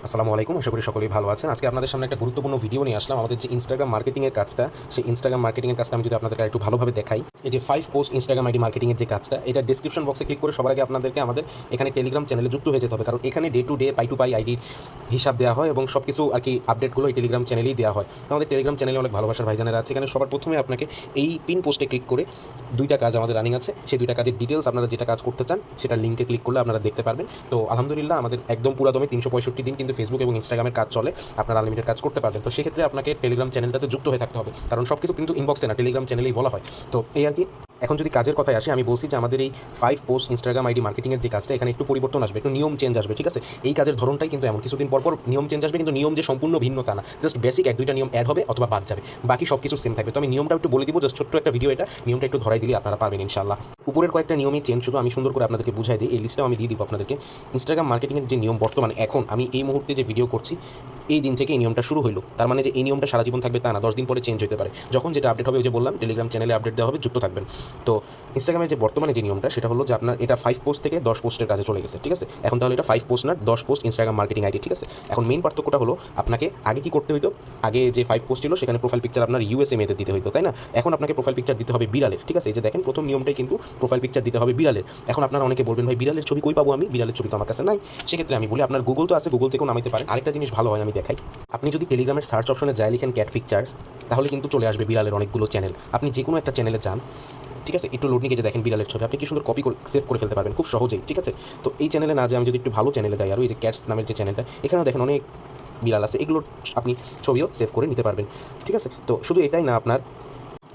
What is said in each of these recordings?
আসসালামু আলাইকুম, আশা করি সকলেই ভালো আছেন। আজকে আপনাদের সামনে একটা গুরুত্বপূর্ণ ভিডিও নিয়ে আসলাম। আমাদের যে ইনস্টাগ্রাম মার্কেটিংয়ের কাজটা, সেই ইনস্টাগ্রাম মার্কেটিংয়ের কাজটা আমি যদি আপনাদেরকে একটু ভালোভাবে দেখাই। এই যে 5 পোস্ট ইনস্টাগ্রাম আইডি মার্কেটিংয়ের যে কাজটা, এটা ডেসক্রিপশন বক্সে ক্লিক করে সবার আগে আপনাদেরকে আমাদের এখানে টেলিগ্রাম চ্যানেলে যুক্ত হয়ে যেতে হবে। কারণ এখানে day to day, pi two পাই আইডির হিসাব দেওয়া হয় এবং সব কিছু আর কি আপডেটগুলো এই টেলিগ্রাম চ্যানেলেই দেওয়া হয়। আমাদের টেলিগ্রাম চ্যানেলে অনেক ভালোবাসার ভাইজানেরা আছে। এখানে সবার প্রথমে আপনাকে এই পিন পোস্টে ক্লিক করে 2টা কাজ আমাদের রানিং আছে। সেই 2টা কাজের ডিটেলস আপনারা যেটা কাজ করতে চান, সেটার লিঙ্কে ক্লিক করলে আপনারা দেখতে পারবেন। তো আলহামদুলিল্লাহ আমাদের একদম পুরা দমে 365 দিন কিন্তু ফেসবুক এবং ইনস্টাগ্রামের কাজ চলে। আপনারা আনলিমিটেড কাজ করতে পারবেন। তো সেক্ষেত্রে আপনাকে টেলিগ্রাম চ্যানেলটাতে যুক্ত হয়ে থাকতে হবে, কারণ সব কিছু কিন্তু ইনবক্সে না, টেলিগ্রাম চ্যানেলেই বলা হয়। তো এই আর কি। এখন যদি কাজের কথায় আসে, আমি বলছি যে আমাদের এই 5 পোস্ট ইনস্টাগ্রাম আইডি মার্কেটিংয়ের যে কাজটা, এখানে একটু পরিবর্তন আসবে, একটু নিয়ম চেঞ্জ আসবে। ঠিক আছে, এই কাজের ধরনটাই কিন্তু এমন, কিছুদিন পর নিয়ম চেঞ্জ আসবে, কিন্তু নিয়ম যে সম্পূর্ণ ভিন্ন তা না। জাস্ট বেসিক 1-2টা নিয়ম অ্যাড হবে অথবা বাদ যাবে, বাকি সব কিছু সেম থাকবে। তো আমি নিয়মটা একটু বলে দিব, জাস্ট ছোট্ট একটা ভিডিও, এটা নিয়মটা একটু ধরাই দিলে আপনারা পারবেন ইনশাআল্লাহ। উপরের কয়েকটা নিয়মই চেঞ্জ, শুধু আমি সুন্দর করে আপনাদেরকে বুঝাই দিই, এই লিস্টটাও আমি দিয়ে দিব আপনাদেরকে। ইনস্টাগ্রাম মার্কেটিংয়ের যে নিয়ম বর্তমানে এখন আমি এই মুহূর্তে যে ভিডিও করছি, এই দিন থেকে এই নিয়মটা শুরু হলো। তার মানে যে এই নিয়মটা সারা জীবন থাকবে তা না, 10 দিন পরে চেঞ্জ হতে পারে। যখন যেটা আপডেট হবে, ওই যে বললাম টেলিগ্রাম চ্যানেলে আপডেট দেওয়া হবে, যুক্ত থাকবেন। তো ইনস্টাগ্রামের যে বর্তমানে যে নিয়মটা, সেটা হলো যে আপনার এটা 5 পোস্ট থেকে 10 পোস্টের কাছে চলে গেছে। ঠিক আছে, এখন তাহলে এটা 5 পোস্ট না, 10 পোস্ট ইনস্টাগ্রাম মার্কেটিং আইডি। ঠিক আছে, এখন মেইন পার্থক্যটা হলো, আপনাকে আগে কি করতে হইতো, আগে যে 5 পোস্ট ছিল সেখানে প্রোফাইল পিকচার আপনার ইউএসএ মেয়েদের দিতে হইতো, তাই না? এখন আপনাকে প্রোফাইল পিকচার দিতে হবে বিড়ালের। ঠিক আছে, এই যে দেখেন প্রথম নিয়মটাই কিন্তু প্রোফাইল পিকচার দিতে হবে বিড়ালের। এখন আপনারা অনেকে বলবেন, ভাই বিড়ালের ছবি কই পাবো আমি? বিড়ালের ছবি তো আমার কাছে নাই। সেক্ষেত্রে আমি বলি, আপনার গুগল তো আছে, গুগল থেকেও নামাইতে পারেন। আরেকটা জিনিস ভালো হয়, আমি দেখাই। আপনি যদি টেলিগ্রামের সার্চ অপশনে যাই লিখেন ক্যাট পিকচার্স, তাহলে কিন্তু চলে আসবে বিড়ালের অনেকগুলো চ্যানেল। আপনি যে কোনো একটা চ্যানেলে যান, ঠিক আছে, একটু লোড নিয়ে যে দেখেন বিড়ালের ছবি, আপনি কি সুন্দর কপি করে সেভ করে ফেলতে পারবেন খুব সহজেই। ঠিক আছে, তো এই চ্যানেলে না যে আমি যদি একটু ভালো চ্যানেলে যাই, আর এই যে ক্যাটস নামের যে চ্যানেলটা, এখানেও দেখেন অনেক বিড়াল আছে, এগুলোর আপনি ছবিও সেভ করে নিতে পারবেন। ঠিক আছে, তো শুধু এটাই না, আপনার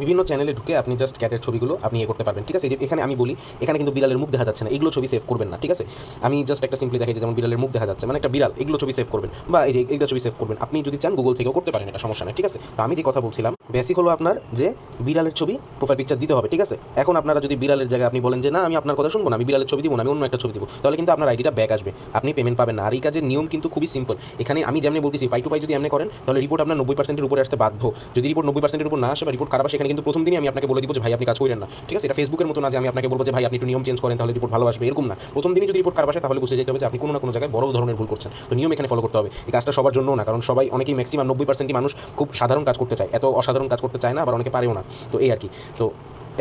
বিভিন্ন চ্যানেলে ঢুকে আপনি জাস্ট ক্যাটের ছবিগুলো আপনি করতে পারবেন। ঠিক আছে, এই যে এখানে আমি বলি, এখানে কিন্তু বিড়ালের মুখ দেখা যাচ্ছে না, এগুলো ছবি সেভ করবেন না। ঠিক আছে, আমি জাস্ট একটা সিম্পলি দেখাই, যেমন বিড়ালের মুখ দেখা যাচ্ছে, মানে একটা বিড়াল, এগুলো ছবি সেভ করবেন, বা এই যে এগুলো ছবি সেভ করবেন। আপনি যদি চান গুগল থেকেও করতে পারেন, এটা সমস্যা নেই। ঠিক আছে, তো আমি যে কথা বলছিলাম, বেসিক হলো আপনার যে বিড়ালের ছবি প্রোফাইল পিকচার দিতে হবে। ঠিক আছে, এখন আপনারা যদি বিড়ালের জায়গায় আপনি বলেন যে না, আমি আপনার কথা শুনবো না, আমি বিড়ালের ছবি দিব না, আমি অন্য একটা ছবি দিব, তাহলে কিন্তু আপনার আইডিটা ব্যাক আসবে, আপনি পেমেন্ট পাবেন না। আর এই কাজের নিয়ম কিন্তু খুবই সিম্পল। এখানে আমি যেমনি বলতেছি, পাই টু পাই যদি এমনি করেন, তাহলে রিপোর্ট আপনার 90%-এর উপরে আসতে বাধ্য। যদি রিপোর্ট 90%-এর উপর না আসে বা রিপোর্ট খারাপ আসে, এখানে কিন্তু প্রথম দিনই আমি আপনাকে বলে দিব যে ভাই আপনি কাজ করেন না। ঠিক আছে, এটা ফেসবুকের মতো না যে আমি আপনাকে বলবো যে ভাই আপনি একটু নিয়ম চেঞ্জ করেন তাহলে রিপোর্ট ভালো আসবে, এরকম না। প্রথম দিনই যদি রিপোর্ট খারাপ আসে, তাহলে বুঝে যেতে হবে যে আপনি কোনো না কোনো জায়গায় বড় ধরনের ভুল করছেন। তো নিয়ম এখানে ফলো করতে হবে। এই কাজটা সবার জন্য না, কারণ সবাই, অনেকেই ম্যাক্সিমাম 90%ই মানুষ খুব সাধারণ কাজ করতে চায়, এত অসাধারণ কাজ করতে চায় না, আবার অনেকে পারেও না। তো এই আর কি। তো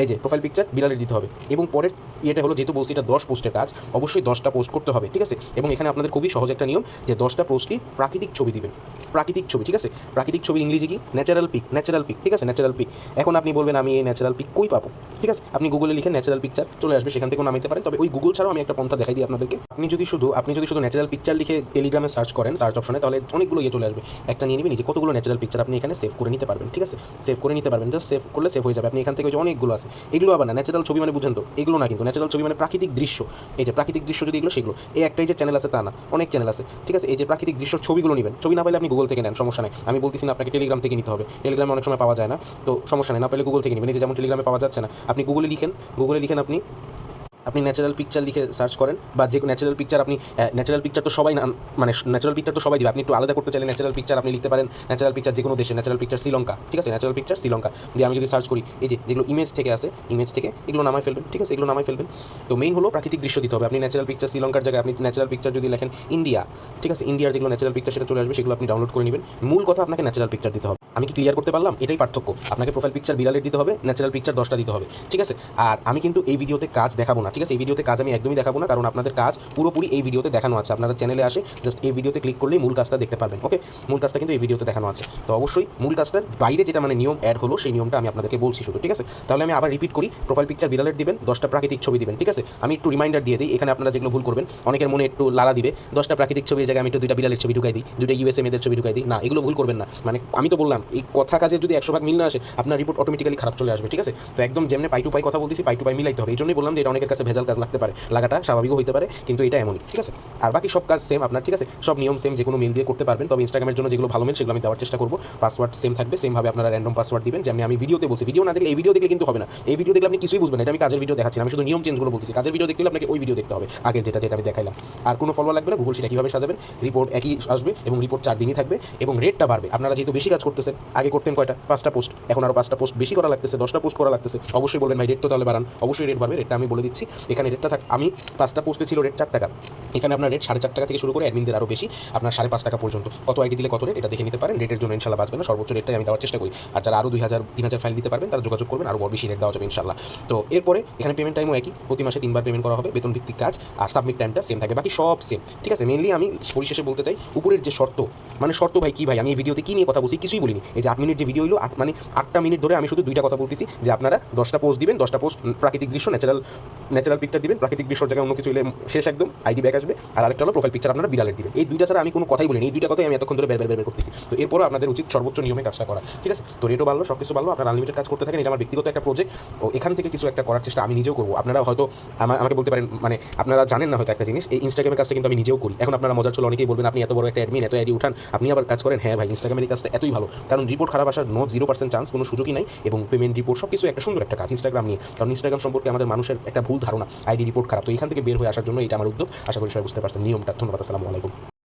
এই যে প্রোফাইল পিকচার বিড়ালের দিতে হবে, এবং পরের ইয়েটা হলো, যেহেতু বলছি এটা 10 পোস্টের কাজ, অবশ্যই 10টা পোস্ট করতে হবে। ঠিক আছে, এবং এখানে আপনাদের খুবই সহজ একটা নিয়ম, যে 10টা পোস্টই প্রাকৃতিক ছবি দিবেন, প্রাকৃতিক ছবি। ঠিক আছে, প্রাকৃতিক ছবি ইংরেজি কি? Natural pic, natural pic. ঠিক আছে, ন্যাচারাল পিক। এখন আপনি বলবেন আমি এই ন্যাচারাল পিক কই পাবো? ঠিক আছে, আপনি গুগলে লিখেন ন্যাচারাল পিকচার, চলে আসবে, সেখান থেকেও নামাইতে পারেন। তবে ওই গুগল ছাড়াও আমি একটা পন্থা দেখাই দিই আপনাদেরকে। আপনি যদি শুধু ন্যাচারাল পিকচার লিখে টেলিগ্রামে সার্চ করেন সার্চ অপশনে, তাহলে অনেকগুলো ইয়ে চলে আসবে। একটা নিয়ে নেবেন, যে কতগুলো ন্যাচারাল পিকচার আপনি এখানে সেভ করে নিতে পারবেন। ঠিক আছে, সেভ করে নিতে পারবেন, জাস্ট সেভ করলে সেভ হয়ে যাবে। আপনি এখান থেকে যে অনেকগুলো আছে, এগুলো আবার না ন্যাচারাল ছবি মানে, বুঝেন তো, এগুলো না কিন্তু ন্যাচারাল ছবি মানে প্রাকৃতিক দৃশ্য। এই যে প্রাকৃতিক দৃশ্য যদি এগুলো, সেগুলো এই একটাই যে চ্যানেল আছে তা না, অনেক চ্যানেল আছে। ঠিক আছে, এই যে প্রাকৃতিক দৃশ্য ছবিগুলো নেবেন, ছবি না পাইলে আপনি গুগল থেকে নেন, সমস্যা নেই। আমি বলতেছি না আপনাকে টেলিগ্রাম থেকে নিতে হবে, টেলিগ্রামে অনেক সময় পাওয়া যায় না, তো সমস্যা নেই, না পাইলে গুগল থেকে নেবেন। এই যে যেমন টেলিগ্রামে পাওয়া যাচ্ছে না, আপনি গুগলে লিখেন আপনি ন্যাচারাল পিকচার লিখে সার্চ করেন, বা যে ন্যাচারাল পিকচার আপনি, ন্যাচারাল পিকচার তো সবাই না, মানে ন্যাচারাল পিকচার তো সবাই দিবে। আপনি একটু আলাদা করতে চাইলে ন্যাচারাল পিকচার আপনি লিখতে পারেন, ন্যাচারাল পিকচার যে কোনো দেশে, ন্যাচারাল পিকচার শ্রীলঙ্কা। ঠিক আছে, ন্যাচারাল পিকচার শ্রীলঙ্কা দিয়ে আমি যদি সার্চ করি, এই যে যেগুলো ইমেজ থেকে আছে, ইমেজ থেকে এগুলো নামাই ফেলবেন। ঠিক আছে, এগুলো নামাই ফেলবেন। তো মেইন হলো প্রাকৃতিক দৃশ্য দিতে হবে। আপনি ন্যাচারাল পিকচার শ্রীলঙ্কার জায়গায় আপনি ন্যাচারাল পিকচার যদি লেখেন ইন্ডিয়া, ঠিক আছে, ইন্ডিয়ার যেগুলো ন্যাচারাল পিকচার সেটা চলে আসবে, সেগুলো আপনি ডাউনলোড করে নেবেন। মূল কথা, আপনাকে ন্যাচারাল পিকচার দিতে হবে। আমি কি ক্লিয়ার করতে পারলাম? এটাই পার্থক্য। আপনাকে প্রোফাইল পিকচার বিড়ালের দিতে হবে, ন্যাচারাল পিকচার 10টা দিতে হবে। ঠিক আছে, আর আমি কিন্তু এই ভিডিওতে কাজ দেখাবো না। ঠিক আছে, এই ভিডিওতে কাজ আমি একদমই দেখাবো না, কারণ আপনাদের কাজ পুরোপুরি এই ভিডিওতে দেখানো আছে। আপনারা চ্যানেলে আসে জাস্ট এই ভিডিওতে ক্লিক করলেই মূল কাজটা দেখতে পারবেন। ওকে, মূল কাজটা কিন্তু এই ভিডিওতে দেখানো আছে। তো অবশ্যই মূল কাজটার বাইরে যেটা মানে নিয়ম অ্যাড হলো, সেই নিয়মটা আমি আপনাদেরকে বলছি শুধু। ঠিক আছে, তাহলে আমি আবার রিপিট করি, প্রোফাইল পিকচার বিড়ালের দিবেন, 10টা প্রাকৃতিক ছবি দিবেন। ঠিক আছে, আমি একটু রিমাইন্ডার দিয়ে দিই, এখানে আপনারা যেগুলো ভুল করবেন, অনেকের মনে একটু লালা দিবে, 10টা প্রাকৃতিক ছবির জায়গায় আমি একটু 2টা বিড়ালের ছবি ঢুকাই দিই, 2টা ইউএসএ মেয়েদের ছবি ঢুকাই দিই। না, এগুলো ভুল করবেন না। মানে আমি তো বললাম, এই কথা কাজে যদি 100 ভাগ মিল না আসে, আপনার রিপোর্ট অটোমেটিক্যালি খারাপ চলে আসবে। ঠিক আছে, তো একদম যেমনি পাই টু পাই কথা বলতেছি, পাই টু পাই মিলাইতে হবে। এই জন্যই বললাম যে এটা অনেকের কাছে ভেজাল কাজ লাগতে পারে, লাগাটা স্বাভাবিকও হতে পারে, কিন্তু এটা এমনই। ঠিক আছে, আর বাকি সব কাজ সেম আপনার। ঠিক আছে, সব নিয়ম সেম, যে কোনো মেল দিয়ে করতে পারবেন। তবে ইনস্টাগ্রামের জন্য যেগুলো ভালো মেল, সেগুলো আমি দেওয়ার চেষ্টা করবো। পাসওয়ার্ড সেম থাকবে, সেমভাবে আপনারা র্যান্ডম পাসওয়ার্ড দিবেন, যেমনি আমি ভিডিওতে বলছি। ভিডিও না দেখলে, এই ভিডিও দেখলে কিন্তু হবে না। এই ভিডিও দেখলে আপনি কিছুই বুঝবেন না, এটা আমি কাজের ভিডিও দেখাচ্ছি না, আমি শুধু নিয়ম চেঞ্জগুলো বলতেছি। কাজের ভিডিও দেখতে হলে আপনাকে ওই ভিডিও দেখতে হবে, আগের যেটা আমি দেখাইলাম। আর কোনো ফলো লাগবে না, গুগল সেটা কীভাবে সাজাবেন, রিপোর্ট একই আসবে, এবং রিপোর্ট 4 দিনই থাকবে, এবং রেটটা বাড়বে। আপনারা যেহেতু বেশি কাজ করতেছেন, আগে করতেন কয়টা 5টা পোস্ট, এখন আরও 5টা পোস্ট বেশি করা লাগতেছে, 10টা পোস্ট করা লাগতেছে। অবশ্যই বলবেন ভাই রেট তো তাহলে বাড়ান, অবশ্যই রেট বাড়বে, রেটটা আমি বলে দিচ্ছি। এখানে রেটটা আমি 5টা পোস্টে ছিল রেট 4 টাকা, এখানে আপনার রেট 4.5 টাকা থেকে শুরু করে অ্যাডমিনদের আরও বেশি আপনার 5.5 টাকা পর্যন্ত। কত আইডি দিলে কত রেট এটা দেখে নিতে পারেন, রেটের জন্য ইনশাল্লাহ বাঁচবে না, সর্বোচ্চ রেটটাই আমি দেওয়ার চেষ্টা করি। আর যারা আরও 2000 3000 ফাইল দিতে পারবেন তারা যোগাযোগ করবেন, আরও বেশি রেট দেওয়া যাবে ইনশাল্লাহ। তো এরপরে এখানে পেমেন্ট টাইমও একই, প্রতি মাসে 3বার পেমেন্ট করা হবে, বেতন ভিত্তিক কাজ, আর সাবমিট টাইমটা সেম থাকে, বাকি সব সেম। ঠিক আছে, মেনলি আমি পরিশেষে বলতে চাই উপরের যে শর্ত, মানে শর্ত ভাই কি ভাই, আমি এই ভিডিওতে কী নিয়ে কথা বলছি কিছুই বলিনি। এই যে 8 মিনিট যে ভিডিও হলো, 8টা মিনিট ধরে আমি শুধু 2টা কথা বলতেছি যে আপনারা 10টা পোস্ট দিবেন, 10টা পোস্ট প্রাকৃতিক দৃশ্য, ন্যাচারাল পিকচার দিবেন, প্রাকৃতিক দৃশ্যর জায়গায় অন্য কিছু হলে শেষ একদম আইডি ব্যাক আসবে, আর আরেকটা হলো প্রোফাইল পিকচার আপনারা বিড়ালের দিবেন। এই 2টা ছাড়া আমি কোনো কথাই বলিনি, এই 2টা কথাই আমি এতক্ষণ ধরে বের করতেছি। তো এরপরও আপনাদের উচিত সর্বোচ্চ নিয়মে কাজটা করা। ঠিক আছে, তো রেটও ভালো, সব কিছু ভালো, আপনারা আনলিমিটেড কাজ করতে থাকেন, এটা আমার ব্যক্তিগত একটা প্রজেক্ট। ও এখান থেকে কিছু একটা করার চেষ্টা আমি নিজেও করবো। আপনারা হয়তো আমাকে বলতে পারেন, মানে আপনারা জানেন না হয়তো একটা জিনিস, এই ইনস্টাগ্রামের কাজটা কিন্তু আমি নিজেও করি। এখন আপনারা মজার চলে অনেকেই বলবেন আপনি এত বড় একটা অ্যাডমিন, এত আইডি উঠান, আপনি আবার কাজ করেন। হ্যাঁ ভাই, ইনস্টাগ্রামের এই কাজটা এতই ভালো, কারণ রিপোর্ট খারাপ আসার 0% চান্স, কোনো সুযোগই নাই, এবং পেমেন্ট রিপোর্ট সব কিছু একটা সুন্দর একটা কাজ ইনস্টাগ্রাম নিয়ে। কারণ ইনস্টাগ্রাম সম্পর্কে আমাদের মানুষের একটা ভুল ধারণা, আইডি রিপোর্ট খারাপ। তো এখান থেকে বের হয়ে আসার জন্য এটা আমার উদ্যোগ। আশা করি সবাই বুঝতে পারছেন নিয়মটা। ধন্যবাদ, আসসালামু আলাইকুম।